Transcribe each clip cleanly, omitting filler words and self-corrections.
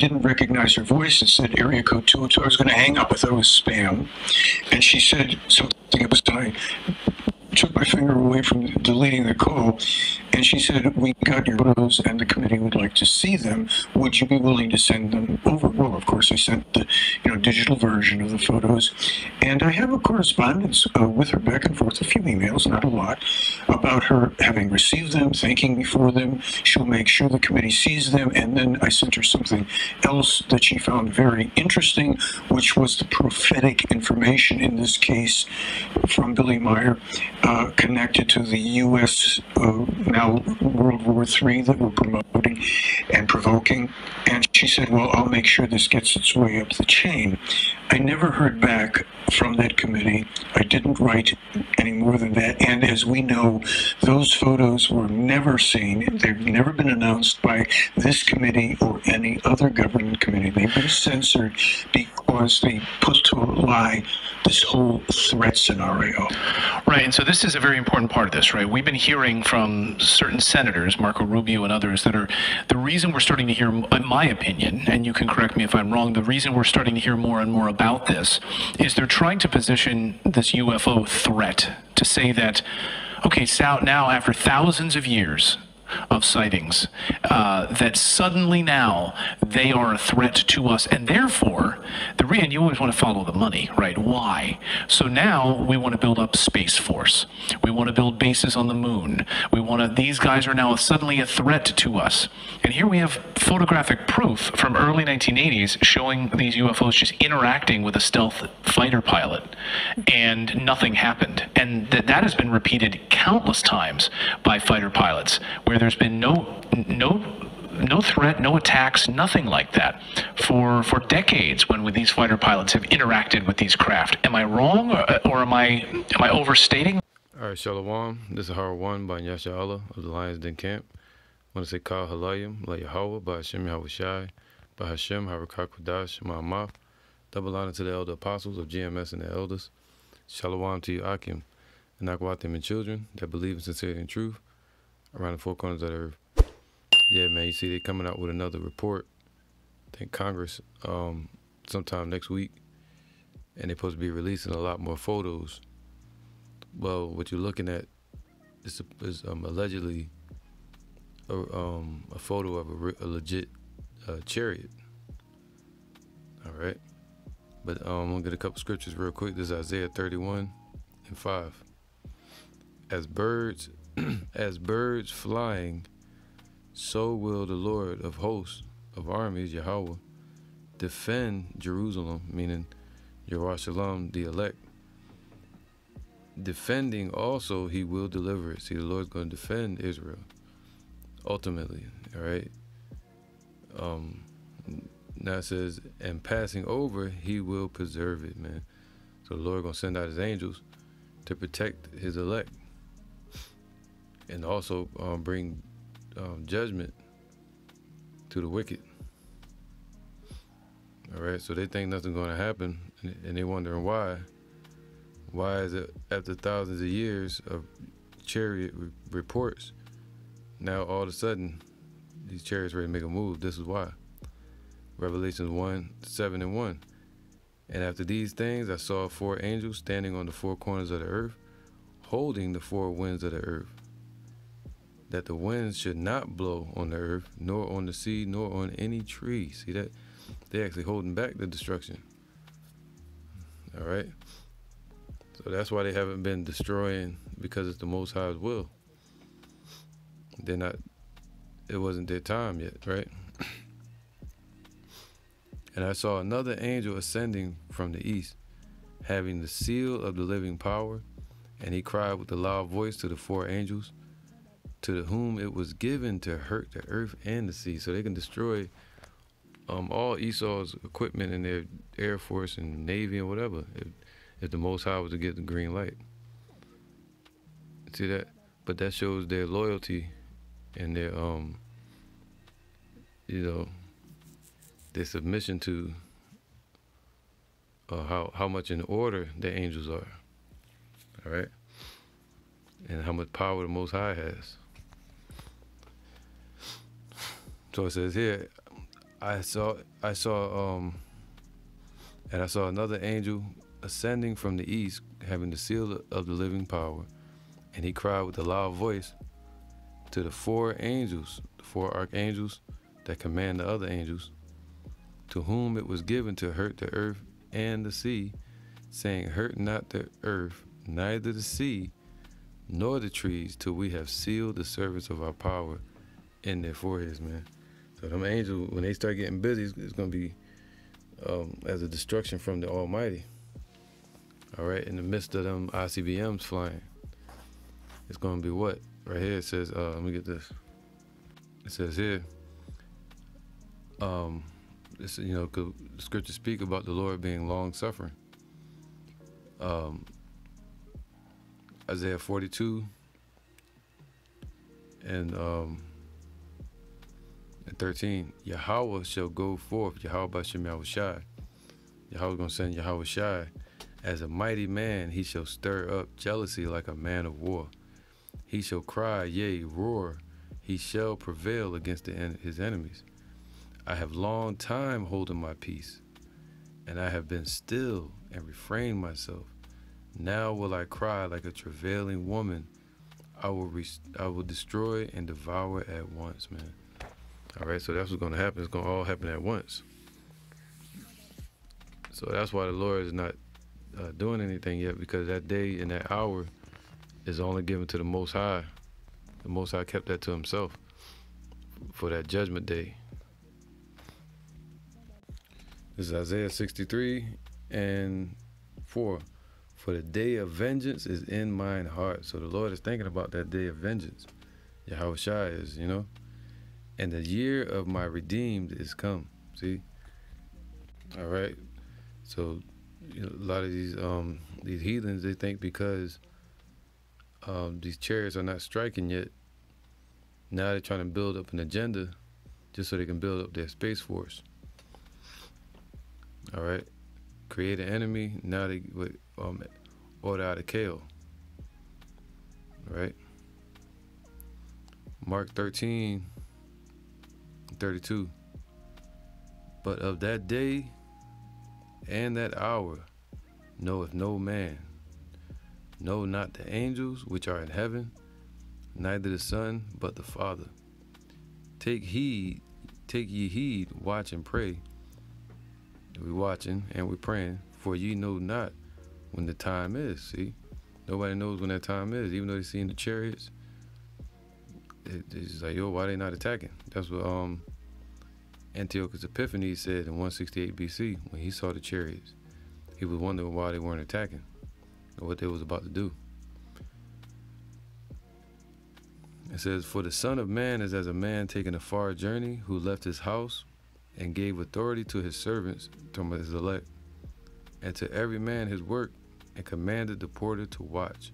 didn't recognize her voice. It said area code 202. I was going to hang up. I thought it was spam. And she said something. It was I took my finger away from deleting the call, and she said, we got your photos and the committee would like to see them. Would you be willing to send them over? Well, of course, I sent the digital version of the photos, and I have a correspondence with her back and forth, a few emails, not a lot, about her having received them, thanking me for them. She'll make sure the committee sees them, and then I sent her something else that she found very interesting, which was the prophetic information in this case from Billy Meyer, connected to the U.S. Now World War III that we're promoting and provoking. And she said, well, I'll make sure this gets its way up the chain. I never heard back from that committee. I didn't write any more than that. And as we know, those photos were never seen. They've never been announced by this committee or any other government committee. They've been censored because they put to a lie this whole threat scenario. Right, and so this is a very important part of this, right? We've been hearing from certain senators, Marco Rubio and others, that are the reason we're starting to hear, in my opinion, and you can correct me if I'm wrong, the reason we're starting to hear more and more about this is they're trying to position this UFO threat to say that, okay, so now after thousands of years of sightings, that suddenly now they are a threat to us, and therefore, and you always want to follow the money, right? Why? So now we want to build up Space Force. We want to build bases on the moon. These guys are now suddenly a threat to us. And here we have photographic proof from early 1980s showing these UFOs just interacting with a stealth fighter pilot, and nothing happened. And that has been repeated countless times by fighter pilots, where there's been no threat, no attacks, nothing like that for decades when these fighter pilots have interacted with these craft. Am I wrong, or am I overstating? All right, Shalom. This is Yahawah 1 by Yahawah of the Lions Den Camp. I want to say Kal Halayim, La Yahawah, by Hashem Yahweh Shai, by Hashem Harakak Kodash, Ma'amah. Double honor to the elder apostles of GMS and the elders. Shalom to you, Akim, and Akwatim and children that believe in sincerity and truth around the four corners of the earth. Yeah, man, you see they coming out with another report. I think Congress sometime next week, and they're supposed to be releasing a lot more photos. Well, what you're looking at is allegedly a photo of a legit chariot. All right, but I'm gonna get a couple scriptures real quick. This is Isaiah 31:5. As birds flying, so will the Lord of hosts, of armies, Yahawah, defend Jerusalem, meaning Yerushalayim, the elect. Defending also, he will deliver it. See, the Lord's going to defend Israel, ultimately, all right? Now it says, and passing over, he will preserve it, man. So the Lord going to send out his angels to protect his elect, and also bring judgment to the wicked. All right, so they think nothing's going to happen, and they're wondering why. Why is it after thousands of years of chariot reports, now all of a sudden these chariots ready to make a move? This is why. Revelations 1:7-1. And after these things I saw 4 angels standing on the 4 corners of the earth, holding the 4 winds of the earth, that the winds should not blow on the earth, nor on the sea, nor on any tree. See that? They're actually holding back the destruction. All right? So that's why they haven't been destroying, because it's the Most High's will. They're not, it wasn't their time yet, right? And I saw another angel ascending from the east, having the seal of the living power, and he cried with a loud voice to the 4 angels, to whom it was given to hurt the earth and the sea. So they can destroy all Esau's equipment in their Air Force and Navy and whatever, if the Most High was to get the green light. See that? But that shows their loyalty and their their submission to how much in order the angels are. All right? And how much power the Most High has. So it says here, I saw another angel ascending from the east, having the seal of the living power, and he cried with a loud voice to the four angels, the four archangels that command the other angels, to whom it was given to hurt the earth and the sea, saying, hurt not the earth, neither the sea, nor the trees, till we have sealed the servants of our power in their foreheads, man. So them angels, when they start getting busy, it's going to be as a destruction from the Almighty. All right, in the midst of them ICBMs flying, it's going to be what? Right here it says, let me get this. It says here, this, you know, the scriptures speak about the Lord being long suffering. Isaiah 42 and 13. Yahawah shall go forth, Yahawah Bashem Yahushai. Yahawah's gonna send Yahawah Shai. As a mighty man, he shall stir up jealousy like a man of war. He shall cry, yea, roar. He shall prevail against his enemies. I have long time holden my peace, and I have been still and refrained myself. Now will I cry like a travailing woman. I will destroy and devour at once, man. All right, so that's what's going to happen. It's going to all happen at once. So that's why the Lord is not doing anything yet, because that day and that hour is only given to the Most High. The Most High kept that to himself for that judgment day. This is Isaiah 63 and 4. For the day of vengeance is in mine heart. So the Lord is thinking about that day of vengeance. Yahawah Shai is, you know. And the year of my redeemed is come. See? All right. So, you know, a lot of these heathens, they think because these chariots are not striking yet, now they're trying to build up an agenda just so they can build up their space force. All right. Create an enemy. Now they would order out a KO. All right. Mark 13:32. But of that day and that hour knoweth no man, no, not the angels which are in heaven, neither the Son, but the Father. Take ye heed, watch and pray. We're watching and we're praying, for ye know not when the time is. See, nobody knows when that time is, even though they seen the chariots. It's just like, yo, why they not attacking? That's what Antiochus Epiphanes said in 168 BC when he saw the chariots. He was wondering why they weren't attacking or what they was about to do. It says, for the Son of Man is as a man taking a far journey, who left his house and gave authority to his servants, to his elect, and to every man his work, and commanded the porter to watch.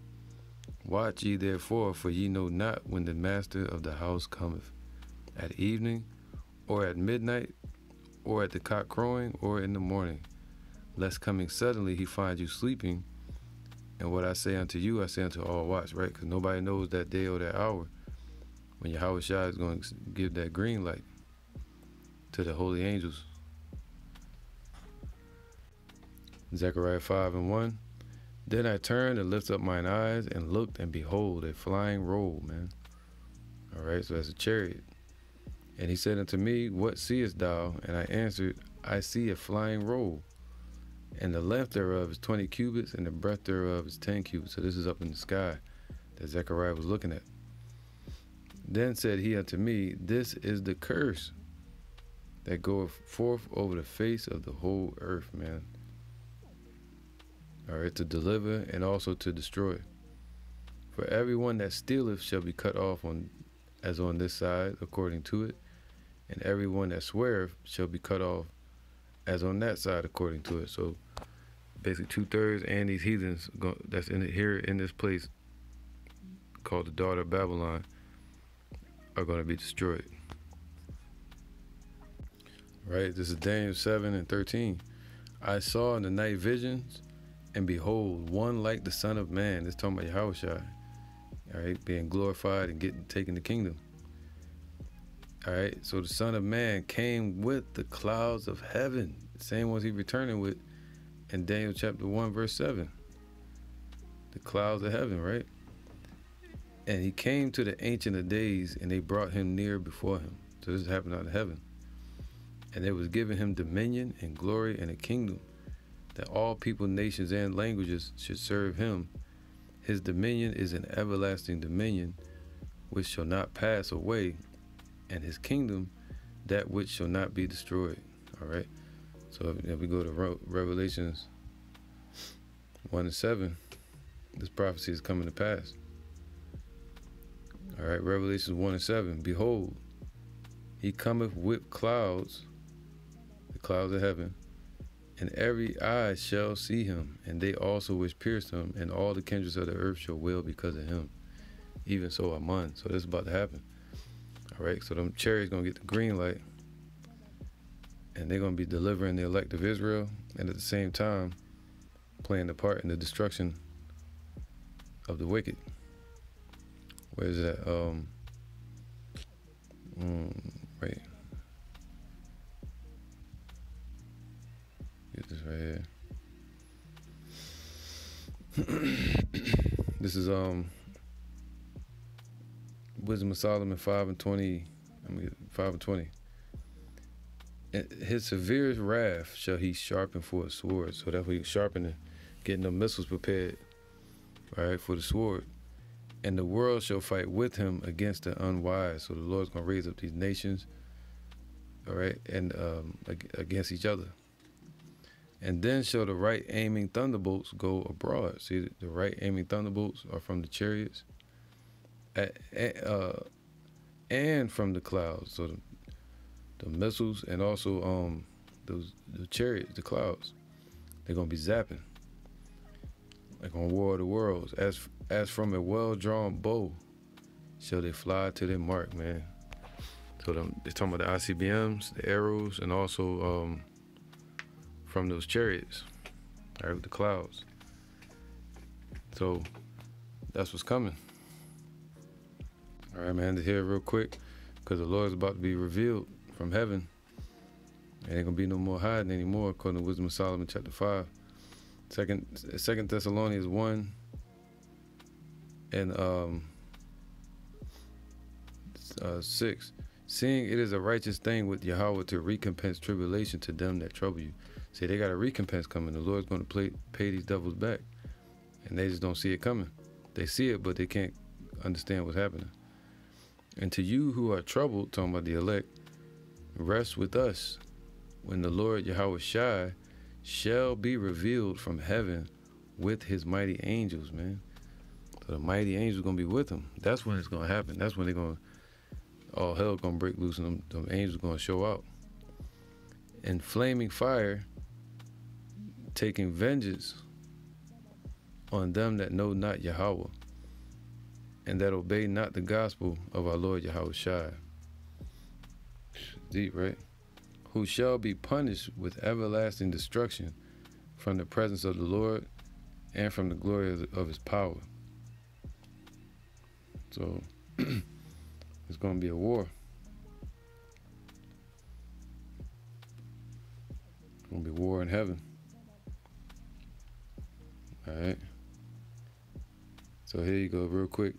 Watch ye therefore, for ye know not when the master of the house cometh, at evening, or at midnight, or at the cock crowing, or in the morning, lest coming suddenly he find you sleeping. And what I say unto you, I say unto all watch, right? Because nobody knows that day or that hour when Yahawah Shai is going to give that green light to the holy angels. Zechariah 5:1. Then I turned and lifted up mine eyes and looked, and behold, a flying roll, man. All right, so that's a chariot. And he said unto me, what seest thou? And I answered, I see a flying roll, and the length thereof is 20 cubits, and the breadth thereof is 10 cubits. So this is up in the sky that Zechariah was looking at. Then said he unto me, this is the curse that goeth forth over the face of the whole earth, man. All right, to deliver and also to destroy. For everyone that stealeth shall be cut off as on this side, according to it, and everyone that sweareth shall be cut off as on that side, according to it. So basically 2/3 and these heathens that's in it here in this place called the daughter of Babylon are going to be destroyed. Right, this is Daniel 7:13. I saw in the night visions, and behold, one like the Son of Man. This talking about Yahawah. All right, being glorified and taking the kingdom. All right, so the Son of Man came with the clouds of heaven, the same ones he returning with in Daniel chapter 1, verse 7. The clouds of heaven, right? And he came to the Ancient of Days, and they brought him near before him. So this happened out of heaven. And it was given him dominion and glory and a kingdom, that all people, nations, and languages should serve him. His dominion is an everlasting dominion, which shall not pass away, and his kingdom, that which shall not be destroyed. All right. So if we go to Revelations 1 and 7, this prophecy is coming to pass. All right, Revelations 1 and 7. Behold, he cometh with clouds, the clouds of heaven, and every eye shall see him, and they also which pierced him, and all the kindreds of the earth shall wail because of him. Even so, Amen. So this is about to happen. All right, so them chariots gonna get the green light, and they're gonna be delivering the elect of Israel, and at the same time playing the part in the destruction of the wicked. Where is that? Wait. Get this right here. This is Wisdom of Solomon 5 and 20. 5 and 20. And his severest wrath shall he sharpen for a sword. So that's what he's sharpening, getting the missiles prepared, all right, for the sword. And the world shall fight with him against the unwise. So the Lord's gonna raise up these nations, all right, and against each other. And then shall the right aiming thunderbolts go abroad. See, the right aiming thunderbolts are from the chariots, and from the clouds. So the missiles and also the chariots, the clouds, they're gonna be zapping, like on War of the Worlds. As from a well-drawn bow shall they fly to their mark, man. So they're talking about the ICBMs, the arrows, and also from those chariots, all right, the clouds. So that's what's coming. All right, man, to hear real quick, because the Lord's about to be revealed from heaven. There ain't gonna be no more hiding anymore, according to Wisdom of Solomon chapter 5. Second Thessalonians 1 and 6. Seeing it is a righteous thing with Yahawah to recompense tribulation to them that trouble you. See, they got a recompense coming. The Lord's going to pay these devils back. And they just don't see it coming. They see it, but they can't understand what's happening. And to you who are troubled, talking about the elect, rest with us when the Lord Yahawah shall be revealed from heaven with his mighty angels, man. So the mighty angels going to be with him. That's when it's going to happen. That's when they're going to, all hell going to break loose, and them angels going to show out. And flaming fire, taking vengeance on them that know not Yahawah, and that obey not the gospel of our Lord Yahawah. Deep, right? Who shall be punished with everlasting destruction from the presence of the Lord and from the glory of his power. So it's going to be a war. It's going to be war in heaven. All right. So here you go, real quick.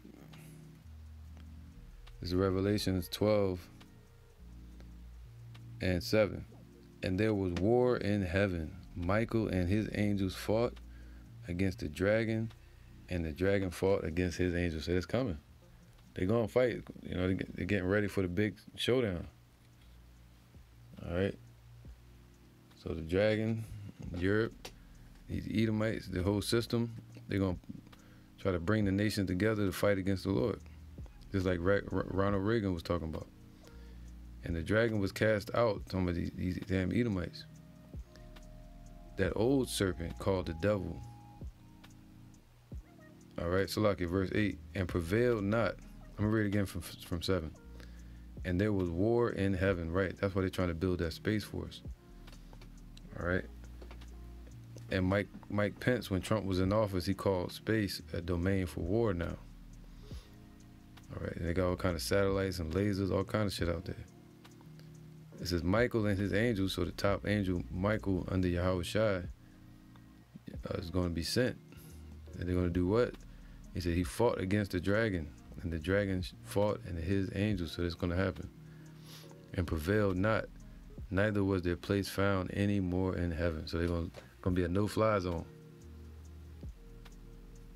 This is Revelations 12 and 7. And there was war in heaven. Michael and his angels fought against the dragon, and the dragon fought against his angels. So it's coming. They're going to fight. You know, they're getting ready for the big showdown. All right. So the dragon, Europe, these Edomites, the whole system, they're going to try to bring the nation together to fight against the Lord. Just like Ronald Reagan was talking about. And the dragon was cast out, some of these damn Edomites. That old serpent called the devil. All right, so like verse 8, and prevailed not. I'm going to read it again from 7. And there was war in heaven, right? That's why they're trying to build that space force. All right. And Mike Pence, when Trump was in office, he called space a domain for war now. All right, and they got all kind of satellites and lasers, all kind of shit out there. It says Michael and his angels, so the top angel, Michael, under Yahawah is going to be sent. And they're going to do what? He said he fought against the dragon, and the dragon fought and his angels, so that's going to happen. And prevailed not, neither was their place found any more in heaven. So they're going to be a no-fly zone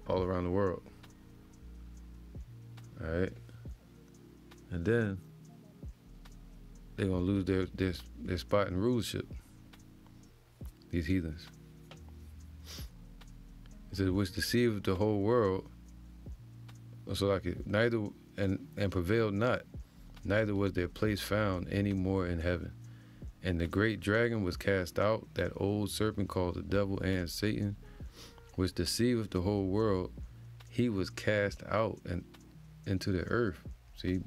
all around the world. All right? And then they're going to lose their spot in rulership, these heathens. It says, which deceived the whole world, so like it, neither, and prevailed not, neither was their place found any more in heaven. And the great dragon was cast out, that old serpent called the devil and Satan, which deceiveth the whole world. He was cast out and into the earth. See,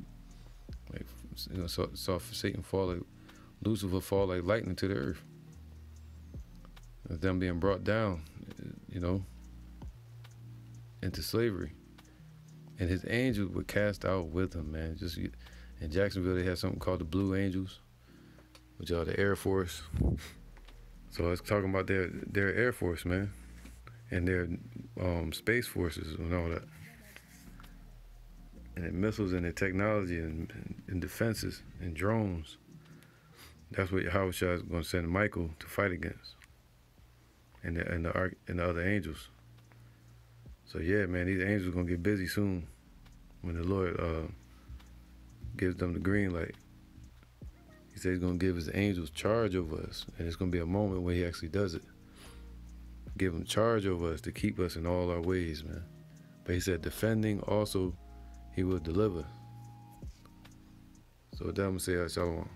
like, you know, saw Satan fall like Lucifer fall like lightning to the earth. That's them being brought down, you know, into slavery. And his angels were cast out with him, man. Just in Jacksonville, they have something called the Blue Angels, which are the Air Force. So it's talking about their Air Force, man, and their space forces and all that, and their missiles and their technology and defenses and drones. That's what Yahawah is going to send Michael to fight against, and the other angels. So yeah, man, these angels are going to get busy soon when the Lord gives them the green light. He said he's going to give his angels charge over us, and it's going to be a moment when he actually does it. Give them charge over us to keep us in all our ways, man. But he said defending also he will deliver. So with that, I'm going to say shalom.